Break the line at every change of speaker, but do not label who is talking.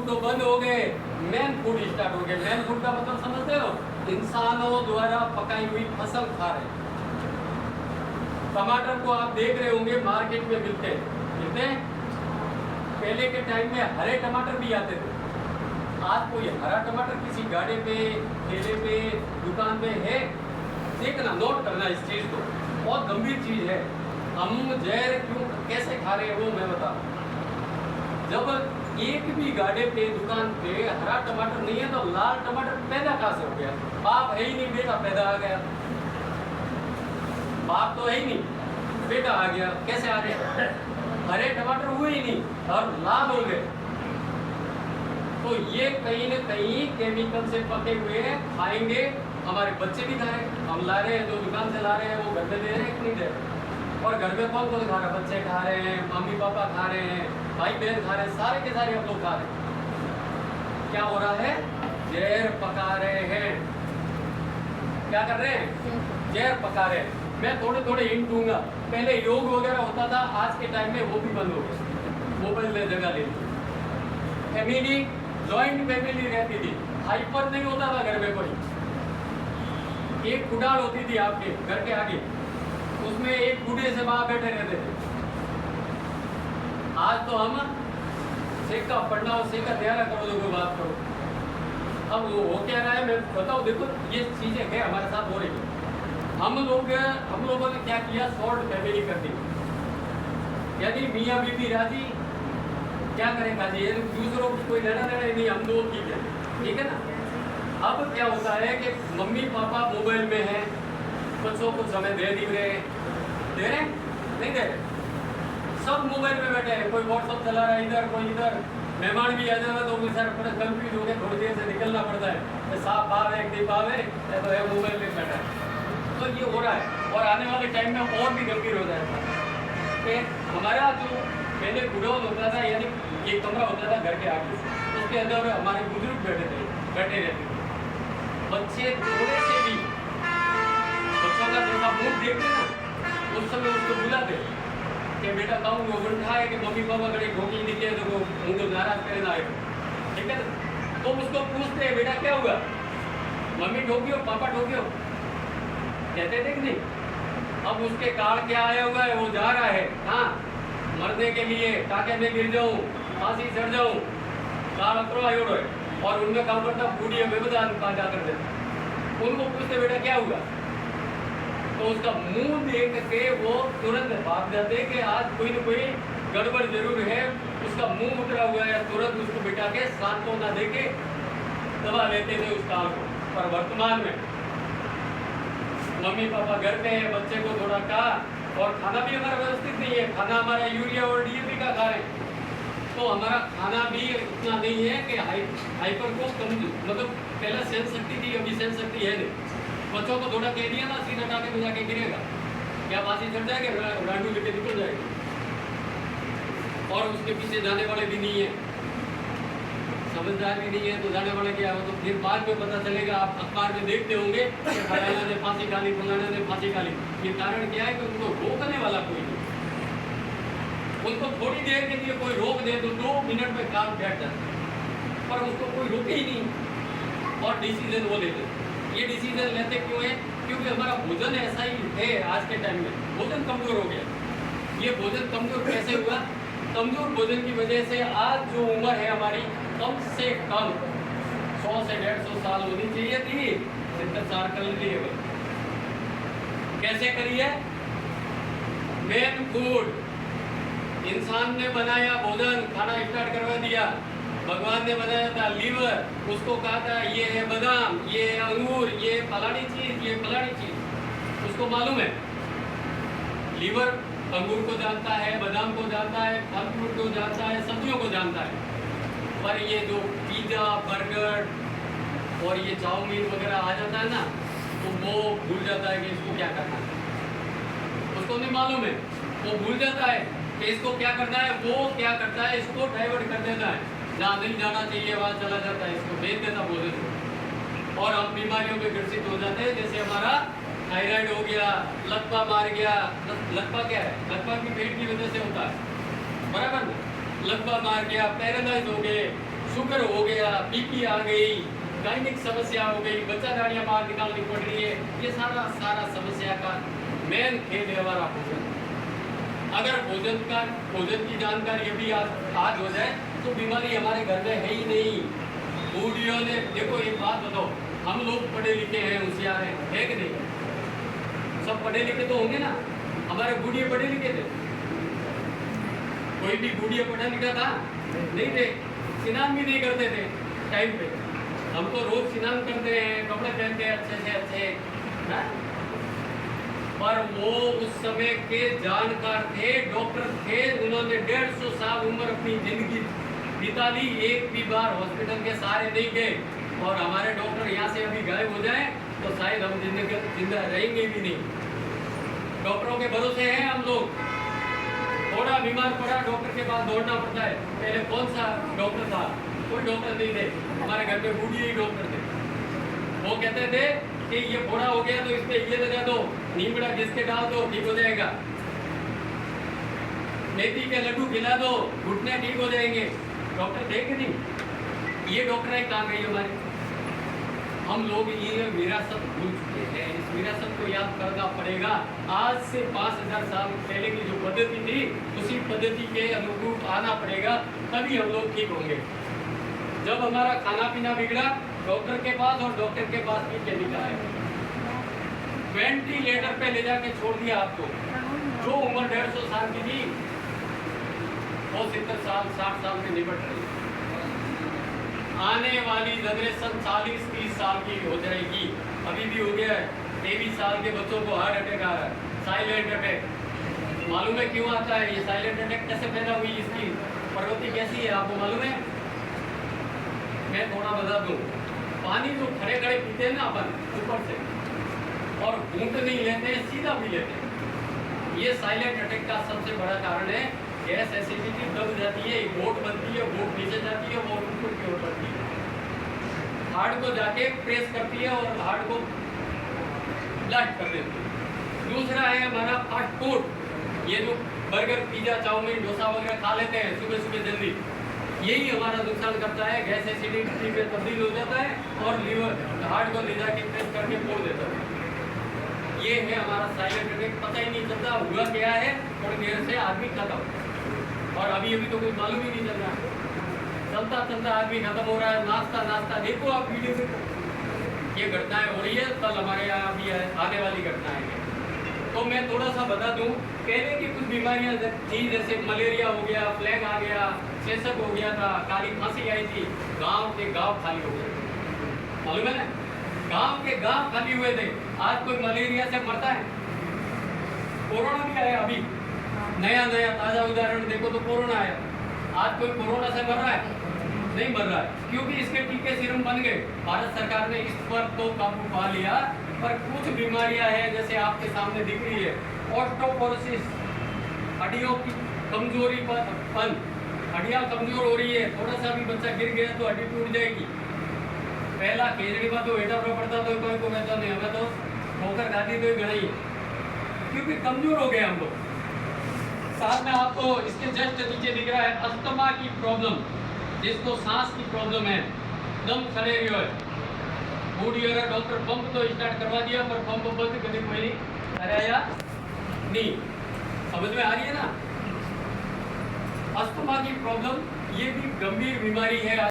तो बंद हो गए, मैन फूड स्टार्ट हो गए। मैन फूड का मतलब समझते हो? इंसानों द्वारा पकाई हुई फसल खा रहे हैं। टमाटर को आप देख रहे होंगे मार्केट में मिलते हैं। पहले के टाइम में हरे टमाटर भी आते थे। आज कोई हरा टमाटर किसी गाड़ी पे, ठेले पे, दुकान पे है? देखना, नोट करना इस चीज को, बहुत गंभीर चीज है। हम जहर क्यों कैसे खा रहे हैं वो मैं बता रहा हूं। जब एक भी गाड़ी पे, दुकान पे हरा टमाटर नहीं है तो लाल टमाटर पैदा कहां से हो गया? बाप है ही नहीं, बेटा पैदा आ गया। बाप तो है ही नहीं, बेटा आ गया, कैसे आ गया? हरे टमाटर हुए ही नहीं और लाल हो गए। तो ये कहीं न कहीं केमिकल से पके हुए खाएंगे। हमारे बच्चे भी खा रहे हैं, हम ला रहे हैं, जो दुकान से ला रहे हैं वो घर में दे रहे हैं कि नहीं दे रहे? और घर में कौन कौन खा रहा है? बच्चे खा रहे हैं, मम्मी पापा खा रहे हैं, भाई बहन खा रहे हैं, सारे के सारे हम लोग खा रहे हैं। क्या हो रहा है? जहर पका रहे हैं। क्या कर रहे हैं? जहर पका रहे हैं। मैं थोड़े थोड़े हिंट दूंगा। पहले योग वगैरह होता था, आज के टाइम में वो भी बंद हो गया, मोबाइल ने जगह ले ली। फैमिली, जॉइंट फैमिली रहती थी, हाइपर नहीं होता था घर में कोई। एक कुड़ाल होती थी आपके घर के आगे, उसमें एक बूढ़े से माँ बैठे रहते थे। आज तो हम सेका पढ़ना और सेका तैयार करो, लोगों बात करो। अब वो हो क्या रहा है मैं बताऊँ। देखो ये चीजें है हमारे साथ हो रही है। हम लोगों ने क्या किया? शॉर्ट फैमिली कर दी। यदि मियाँ बीबी राजी, क्या करेगा जी? दूसरों को कोई लेना देना नहीं, हम लोग ठीक है ना। अब क्या होता है कि मम्मी पापा मोबाइल में है, बच्चों को समय दे नहीं रहे, नहीं दे रहे, सब मोबाइल में बैठे हैं। कोई व्हाट्सअप चला रहा है इधर, कोई इधर। मेहमान भी आ जाए तो सर पूरा कंफ्यूज हो गए, थोड़ी देर से निकलना पड़ता है। साफ पाव है, एक पाव है, तो है मोबाइल में बैठा है। तो ये हो रहा है और आने वाले टाइम में और भी गंभीर हो जाएगा। कि हमारा जो पहले गुडौन होता था, यानी एक कमरा होता था घर के आगे, उसके अंदर हमारे बुजुर्ग बैठे रहते थे। बच्चे थोड़े से भी बच्चों का जैसा मूड देखते ना, उस समय उसको बुलाते कि बेटा कहूँ वो उठाए कि मम्मी पापा कहीं ढोकी दिखे तो वो मुझे नाराज करे ना आए, ठीक है ना। तो उसको पूछते हैं बेटा क्या हुआ, मम्मी ठोकी हो, पापा ठोकी हो, कहते थे कि नहीं। अब उसके काल क्या आया हुआ है, वो जा रहा है हाँ मरने के लिए, टाके में गिर जाऊं, फांसी चढ़ जाऊं, काल अतरो आयो है। और उनमें काम करता बूढ़ी बेबदान का जाकर देता। उनको पूछते बेटा क्या हुआ, तो उसका मुंह देख के वो तुरंत भाग जाते कि आज कोई न कोई गड़बड़ जरूर है। उसका मुंह उतरा हुआ है, तुरंत उसको बिठा के सांत्वना दे के दबा लेते थे उस काल को। पर वर्तमान में मम्मी पापा घर पे है, बच्चे को थोड़ा कहा, और खाना भी हमारा व्यवस्थित नहीं है। खाना हमारा यूरिया और डीएपी का खा रहे हैं, तो हमारा खाना भी उतना नहीं है कि हाइपर को कम, मतलब पहले सेंस शक्ति थी, अभी सेंस शक्ति है नहीं। बच्चों को थोड़ा कह दिया ना, सीधा टाके में जाके गिरेगा, क्या फांसी चढ़ जाएगा, रांडू लेके निकल जाएगा। और उसके पीछे जाने वाले भी नहीं है, समझदार भी नहीं है, तो जाने वाले क्या हो। तो फिर बाद में पता चलेगा, आप अखबार में देखते होंगे कि फलाना ने फांसी खा ली, फलाना ने फांसी खा ली। ये कारण क्या है कि उनको रोकने वाला कोई नहीं। उनको थोड़ी देर के लिए कोई रोक दे तो 2 मिनट में काम बैठ जाता है, पर उसको कोई रोके ही नहीं और डिसीजन वो लेते। ये डिसीजन लेते क्यों है? क्योंकि हमारा भोजन ऐसा ही है। आज के टाइम में भोजन कमजोर हो गया। ये भोजन कमजोर कैसे हुआ? कमजोर भोजन की वजह से आज जो उम्र है हमारी, कम से कम 100 से 150 साल होनी चाहिए थी, 74 कर लिए। कैसे करी है? मेन फूड, इंसान ने बनाया भोजन, खाना स्टार्ट करवा दिया। भगवान ने बनाया था लीवर, उसको कहा था ये है बादाम, ये है अंगूर, ये फलानी चीज, ये फलानी चीज। उसको मालूम है, लीवर अंगूर को जानता है, बादाम को जानता है, फल फ्रूट को जानता है, सब्जियों को जानता है। पर ये जो पिज्जा, बर्गर और ये चाउमीन वगैरह आ जाता है ना, तो वो भूल जाता है कि इसको क्या करना है। उसको नहीं मालूम है, वो भूल जाता है कि इसको क्या करना है। वो क्या करता है, इसको डाइवर्ट कर देता है, जहाँ नहीं जाना चाहिए वहाँ चला जाता है, इसको भेज देता भोजन। और हम बीमारियों में ग्रसित हो जाते हैं। जैसे हमारा थायराइड हो गया, लकवा मार गया। लकवा क्या है? लकवा भी पेट की वजह से होता है, बराबर ना। लकवा मार गया, पैरालाइज हो गए, शुगर हो गया, बीपी आ गई, गायनिक समस्या हो गई, बच्चा दाढ़ियाँ बाहर निकालनी पड़ रही है, ये सारा समस्या का मेन खेल है हमारा भोजन। अगर भोजन की जानकारी अभी आज हो जाए तो बीमारी हमारे घर में है ही नहीं। बूढ़ियों ने देखो, एक बात बताओ, हम लोग पढ़े लिखे हैं, होशियार हैं, है कि नहीं? सब पढ़े लिखे तो होंगे ना। हमारे बूढ़िए पढ़े लिखे थे? कोई भी बूढ़िया पढ़ा लिखा था? नहीं थे। स्नान भी नहीं करते थे टाइम पे। हम तो रोज स्नान करते हैं, कपड़े पहनते हैं अच्छे से अच्छे, ना? पर वो उस समय के जानकार थे, डॉक्टर थे, उन्होंने 150 साल उम्र अपनी जिंदगी बिता ली, एक भी बार हॉस्पिटल के सहारे नहीं गए। और हमारे डॉक्टर यहाँ से अभी गायब हो जाए तो शायद हम जिंदा रहेंगे भी नहीं। डॉक्टरों के भरोसे हैं हम लोग। थोड़ा बीमार पड़ा, डॉक्टर के पास दौड़ना पड़ता है। पहले कौन सा डॉक्टर था? कोई डॉक्टर नहीं थे। हमारे घर पे बूढ़ी ही डॉक्टर थे। वो कहते थे कि ये फोड़ा हो गया तो इस पे ये लगा दो, नीमड़ा घिस के डाल दो, ठीक हो जाएगा। मेथी के लड्डू खिला दो, घुटने ठीक हो जाएंगे। डॉक्टर थे कि नहीं? ये डॉक्टर है कहाँ गई हमारी? हम लोग ये विरासत भूल चुके हैं। इस विरासत को याद करना पड़ेगा। आज से 5000 साल पहले की जो पद्धति थी, उसी पद्धति के अनुरूप आना पड़ेगा, तभी हम लोग ठीक होंगे। जब हमारा खाना पीना बिगड़ा, डॉक्टर के पास, और डॉक्टर के पास भी केमिकल आए, वेंटिलेटर पे ले जाके छोड़ दिया आपको। जो उम्र 150 साल की थी, वो 70 साल 60 साल में निपट रही। आने वाली जनरेशन 40-30 साल की हो जाएगी। अभी भी हो गया है, 23 साल के बच्चों को हार्ट अटैक आ रहा है, साइलेंट अटैक। मालूम है क्यों आता है ये साइलेंट अटैक? कैसे पैदा हुई, इसकी प्रगति कैसी है, आपको मालूम है? मैं थोड़ा बता दूं। पानी जो खड़े खड़े पीते हैं ना अपन ऊपर से, और घूंट नहीं लेते हैं, सीधा पी लेते हैं, ये साइलेंट अटैक का सबसे बड़ा कारण है। गैस एसिडिटी दब जाती है, गोट बनती है, गोट नीचे जाती है, वो ऊपर की ओर बढ़ती है, हार्ट को जाके प्रेस करती है और हार्ट को ब्लस्ट कर देती है। दूसरा है हमारा फास्ट फूड, ये जो बर्गर, पिज्जा, चाउमीन, डोसा वगैरह खा लेते हैं सुबह सुबह जल्दी, यही हमारा नुकसान करता है। गैस एसिडिटी में तब्दील हो जाता है और लीवर, हार्ट को ले जाके प्रेस करके फोड़ देता है। ये है हमारा साइलेंट अटैक। पता ही नहीं चलता हुआ क्या है, थोड़ी देर से आदमी खत्म, और अभी तो कुछ मालूम ही नहीं चल रहा। चलता चलता आदमी खत्म हो रहा है। नाश्ता देखो आप वीडियो में, ये घटनाएं हो रही है। कल हमारे यहाँ अभी आने वाली घटनाएं हैं। तो मैं थोड़ा सा बता दूं, पहले की कुछ बीमारियां थी, जैसे मलेरिया हो गया, प्लेग आ गया, चेचक हो गया था, काली खांसी आई थी, गांव के गांव खाली हो गए, मालूम है ना? गांव के गांव खाली हुए थे। आज कोई मलेरिया से मरता है? कोरोना भी आया अभी, नया ताजा उदाहरण देखो तो कोरोना आया। आज कोई कोरोना से मर रहा है? नहीं मर रहा है, क्योंकि इसके टीके सीरम बन गए। भारत सरकार ने इस पर तो काबू पा लिया, पर कुछ बीमारियां हैं जैसे आपके सामने दिख रही है, ऑस्टियोपोरोसिस, हड्डियों की कमजोरी पर हड्डियां कमजोर हो रही है। थोड़ा सा भी बच्चा गिर गया तो हड्डी टूट जाएगी। पहला केजरीवाल तो हेटा पड़ता तो कोई को कहता नहीं, हमें तो ठोकर खाती तो गड़ा ही, क्योंकि कमजोर हो गए हम लोग। साथ में आपको इसके जस्ट नीचे दिख रहा है अस्थमा की प्रॉब्लम, जिसको सांस की प्रॉब्लम है, दम खलेरियो है। बूढ़ी अगर डॉक्टर पंप तो स्टार्ट करवा दिया, पर पंप बंद कभी कोई नहीं कराया नहीं। समझ में आ रही है ना? अस्थमा की प्रॉब्लम ये भी गंभीर बीमारी है।